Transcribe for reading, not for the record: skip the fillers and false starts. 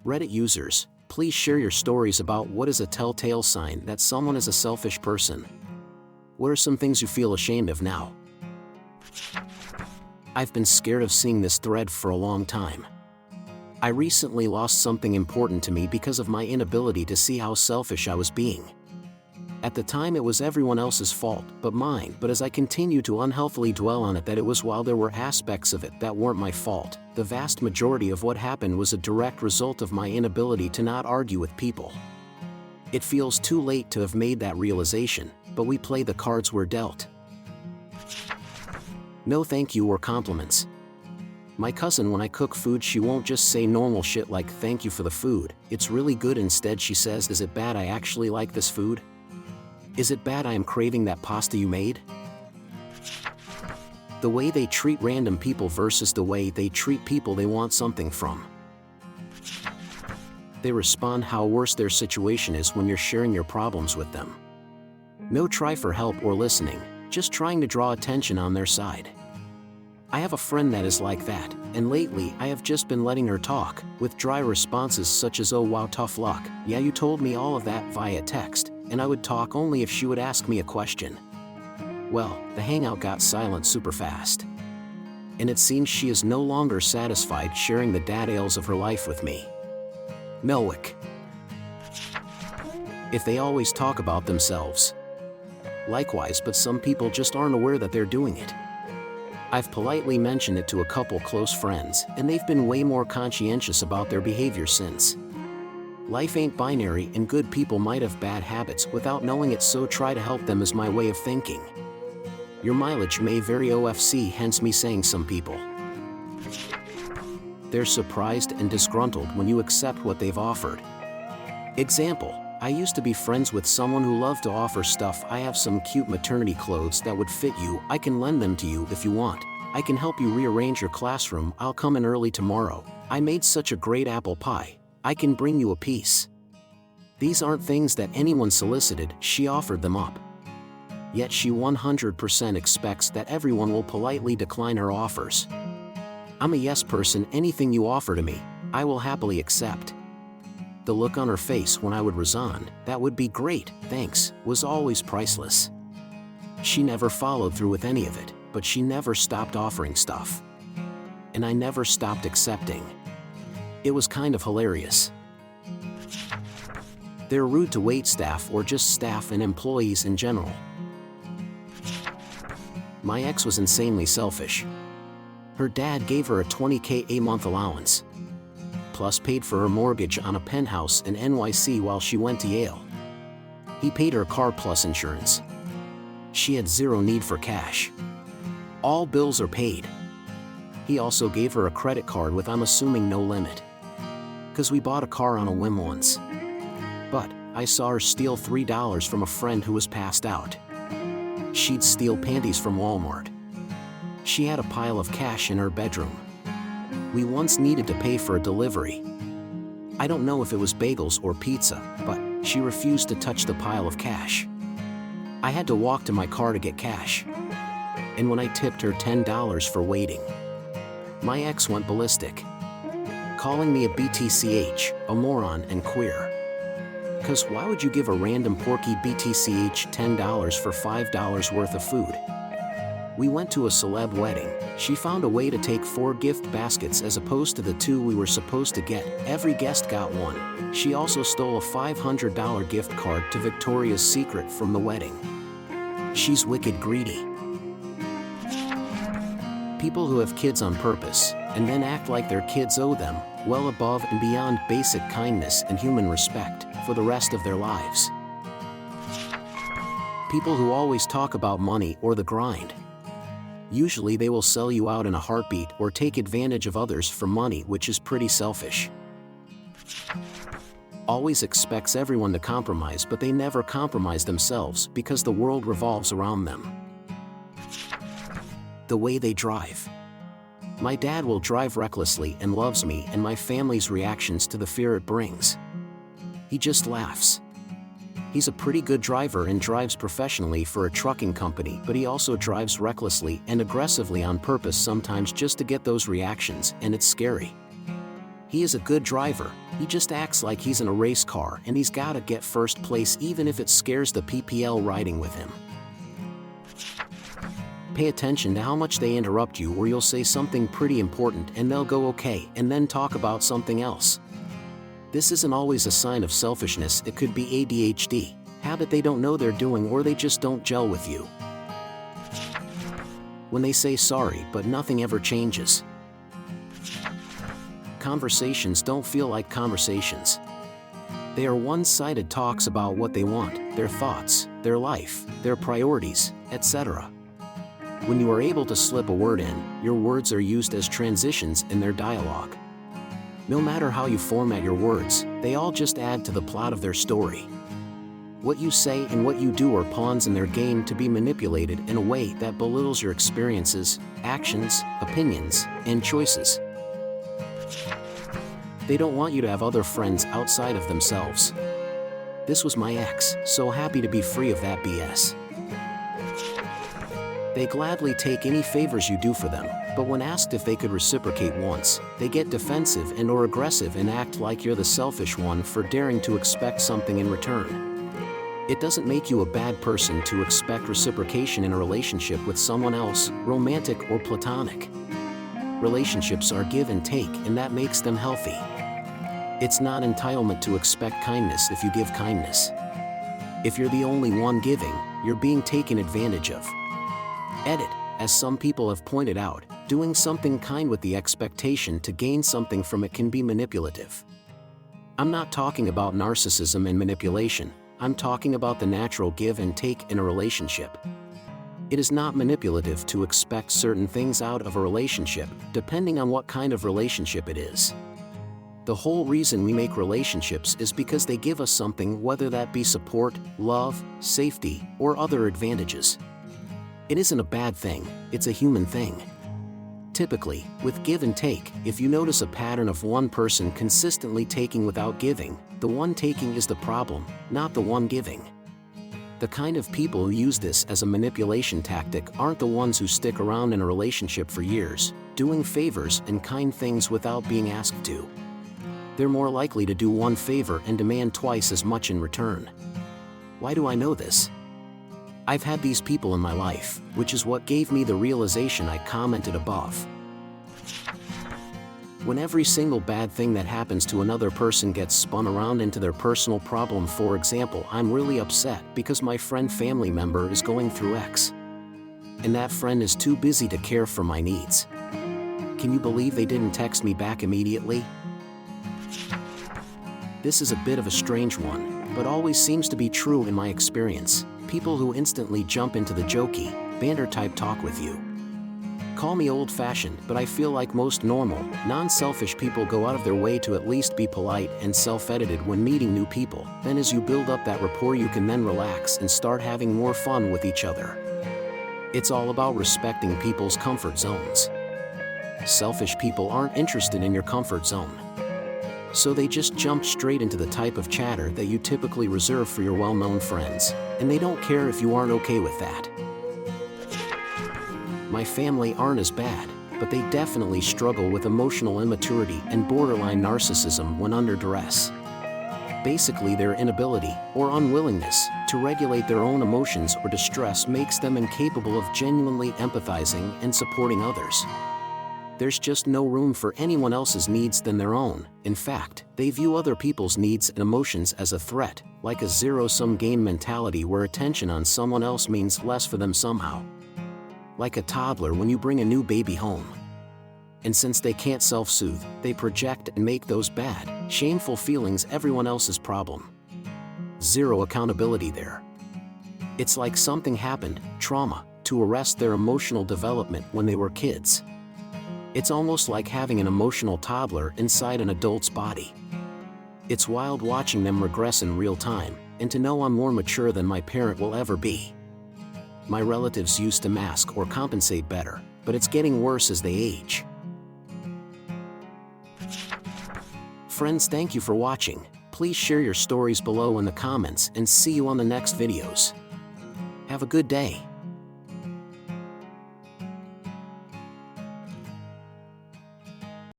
Reddit users, please share your stories about what is a telltale sign that someone is a selfish person. What are some things you feel ashamed of now? I've been scared of seeing this thread for a long time. I recently lost something important to me because of my inability to see how selfish I was being. At the time it was everyone else's fault but mine, but as I continue to unhealthily dwell on it that it was while there were aspects of it that weren't my fault, the vast majority of what happened was a direct result of my inability to not argue with people. It feels too late to have made that realization, but we play the cards we're dealt. No thank you or compliments. My cousin, when I cook food, she won't just say normal shit like thank you for the food, it's really good. Instead she says, is it bad I actually like this food? Is it bad I am craving that pasta you made? The way they treat random people versus the way they treat people they want something from. They respond how worse their situation is when you're sharing your problems with them. No try for help or listening, just trying to draw attention on their side. I have a friend that is like that, and lately I have just been letting her talk, with dry responses such as oh wow tough luck, yeah you told me all of that via text, and I would talk only if she would ask me a question. Well, the hangout got silent super fast. And it seems she is no longer satisfied sharing the details of her life with me. Melwick. If they always talk about themselves. Likewise, but some people just aren't aware that they're doing it. I've politely mentioned it to a couple close friends, and they've been way more conscientious about their behavior since. Life ain't binary, and good people might have bad habits without knowing it, so try to help them is my way of thinking. Your mileage may vary OFC, hence me saying some people. They're surprised and disgruntled when you accept what they've offered. Example, I used to be friends with someone who loved to offer stuff. I have some cute maternity clothes that would fit you, I can lend them to you if you want. I can help you rearrange your classroom, I'll come in early tomorrow. I made such a great apple pie. I can bring you a piece. These aren't things that anyone solicited, she offered them up. Yet she 100% expects that everyone will politely decline her offers. I'm a yes person, anything you offer to me, I will happily accept. The look on her face when I would respond, that would be great, thanks, was always priceless. She never followed through with any of it, but she never stopped offering stuff. And I never stopped accepting. It was kind of hilarious. They're rude to waitstaff or just staff and employees in general. My ex was insanely selfish. Her dad gave her a $20K a month allowance. Plus paid for her mortgage on a penthouse in NYC while she went to Yale. He paid her car plus insurance. She had zero need for cash. All bills are paid. He also gave her a credit card with, I'm assuming, no limit. 'Cause we bought a car on a whim once. But I saw her steal $3 from a friend who was passed out. She'd steal panties from Walmart. She had a pile of cash in her bedroom. We once needed to pay for a delivery. I don't know if it was bagels or pizza, but she refused to touch the pile of cash. I had to walk to my car to get cash. And when I tipped her $10 for waiting, my ex went ballistic, calling me a BTCH, a moron and queer. 'Cause why would you give a random porky BTCH $10 for $5 worth of food? We went to a celeb wedding. She found a way to take 4 gift baskets as opposed to the 2 we were supposed to get. Every guest got one. She also stole a $500 gift card to Victoria's Secret from the wedding. She's wicked greedy. People who have kids on purpose, and then act like their kids owe them, well above and beyond basic kindness and human respect, for the rest of their lives. People who always talk about money or the grind. Usually they will sell you out in a heartbeat or take advantage of others for money, which is pretty selfish. Always expects everyone to compromise, but they never compromise themselves because the world revolves around them. The way they drive. My dad will drive recklessly and loves me and my family's reactions to the fear it brings. He just laughs. He's a pretty good driver and drives professionally for a trucking company, but he also drives recklessly and aggressively on purpose, sometimes just to get those reactions, and it's scary. He is a good driver, he just acts like he's in a race car and he's gotta get first place even if it scares the PPL riding with him. Pay attention to how much they interrupt you, or you'll say something pretty important and they'll go okay and then talk about something else. This isn't always a sign of selfishness, it could be ADHD, habit they don't know they're doing, or they just don't gel with you. When they say sorry but nothing ever changes. Conversations don't feel like conversations. They are one-sided talks about what they want, their thoughts, their life, their priorities, etc. When you are able to slip a word in, your words are used as transitions in their dialogue. No matter how you format your words, they all just add to the plot of their story. What you say and what you do are pawns in their game to be manipulated in a way that belittles your experiences, actions, opinions, and choices. They don't want you to have other friends outside of themselves. This was my ex, so happy to be free of that BS. They gladly take any favors you do for them, but when asked if they could reciprocate once, they get defensive and or aggressive and act like you're the selfish one for daring to expect something in return. It doesn't make you a bad person to expect reciprocation in a relationship with someone else, romantic or platonic. Relationships are give and take, and that makes them healthy. It's not entitlement to expect kindness if you give kindness. If you're the only one giving, you're being taken advantage of. Edit, as some people have pointed out, doing something kind with the expectation to gain something from it can be manipulative. I'm not talking about narcissism and manipulation, I'm talking about the natural give and take in a relationship. It is not manipulative to expect certain things out of a relationship, depending on what kind of relationship it is. The whole reason we make relationships is because they give us something, whether that be support, love, safety, or other advantages. It isn't a bad thing, it's a human thing. Typically, with give and take, if you notice a pattern of one person consistently taking without giving, the one taking is the problem, not the one giving. The kind of people who use this as a manipulation tactic aren't the ones who stick around in a relationship for years, doing favors and kind things without being asked to. They're more likely to do one favor and demand twice as much in return. Why do I know this? I've had these people in my life, which is what gave me the realization I commented above. When every single bad thing that happens to another person gets spun around into their personal problem, for example, I'm really upset because my family member is going through X. And that friend is too busy to care for my needs. Can you believe they didn't text me back immediately? This is a bit of a strange one, but always seems to be true in my experience. People who instantly jump into the jokey, banter-type talk with you. Call me old-fashioned, but I feel like most normal, non-selfish people go out of their way to at least be polite and self-edited when meeting new people. Then as you build up that rapport, you can then relax and start having more fun with each other. It's all about respecting people's comfort zones. Selfish people aren't interested in your comfort zone. So they just jump straight into the type of chatter that you typically reserve for your well-known friends, and they don't care if you aren't okay with that. My family aren't as bad, but they definitely struggle with emotional immaturity and borderline narcissism when under duress. Basically, their inability, or unwillingness, to regulate their own emotions or distress makes them incapable of genuinely empathizing and supporting others. There's just no room for anyone else's needs than their own. In fact, they view other people's needs and emotions as a threat, like a zero-sum game mentality where attention on someone else means less for them somehow. Like a toddler when you bring a new baby home. And since they can't self-soothe, they project and make those bad, shameful feelings everyone else's problem. Zero accountability there. It's like something happened, trauma, to arrest their emotional development when they were kids. It's almost like having an emotional toddler inside an adult's body. It's wild watching them regress in real time, and to know I'm more mature than my parent will ever be. My relatives used to mask or compensate better, but it's getting worse as they age. Friends, thank you for watching. Please share your stories below in the comments and see you on the next videos. Have a good day.